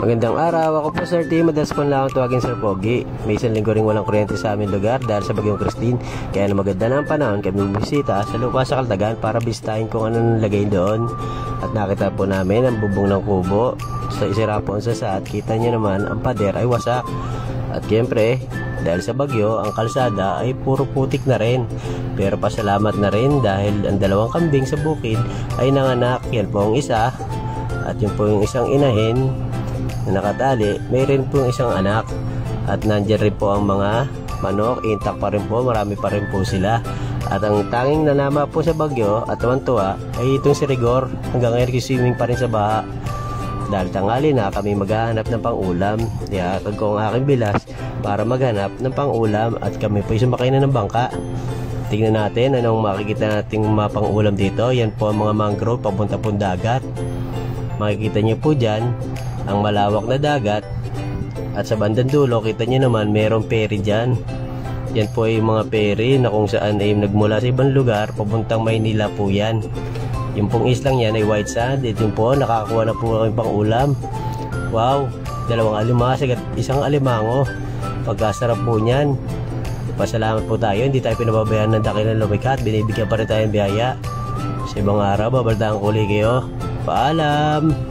Magandang araw, ako po Sir T. Madalas ko lang tawagin Sir Pogi. May isang linggo ring walang kuryente sa aming lugar dahil sa bagyong Christine. Kaya na maganda na ang panahon kami bumisita sa lupa sa Kaldagan para bisitahin kung ano nalagay doon. At nakita po namin ang bubong ng kubo sa isira po ang sasa at kita nyo naman ang pader ay wasak. At siyempre, dahil sa bagyo, ang kalsada ay puro putik na rin. Pero pasalamat na rin dahil ang dalawang kambing sa bukid ay nanganak. Yan po ang isa. At yun po yung isang inahin na nakatali, mayroon po yung isang anak. At nandyan rin po ang mga manok, intact pa rin po, marami pa rin po sila. At ang tanging nanama po sa bagyo at tuwan-tuwa ay itong si Rigor. Hanggang ngayon swimming pa rin sa baha. Dahil tanghali na kami maghahanap ng pang-ulam. Kaya ko ang aking bilas para maghanap ng pang-ulam at kami po sumakay na ng bangka. Tingnan natin anong makikita nating mga pang-ulam dito. Yan po ang mga mangrove papunta po dagat. Makikita nyo po dyan ang malawak na dagat. At sa bandang dulo, kita nyo naman mayroong ferry dyan. Yan po ay mga ferry na kung saan ay nagmula sa ibang lugar papuntang Maynila po yan. Yung pong islang yan ay white sand. Ito po, nakakakuha na po kami pang ulam. Wow, dalawang alimasag at isang alimango. Pagkasarap po niyan. Pasalamat po tayo, hindi tayo pinababayaan ng dakilang lumikat. Binibigyan pa rin tayo ng biyaya. Sa ibang araw, babaldaan ko ulit kayo. Paalam!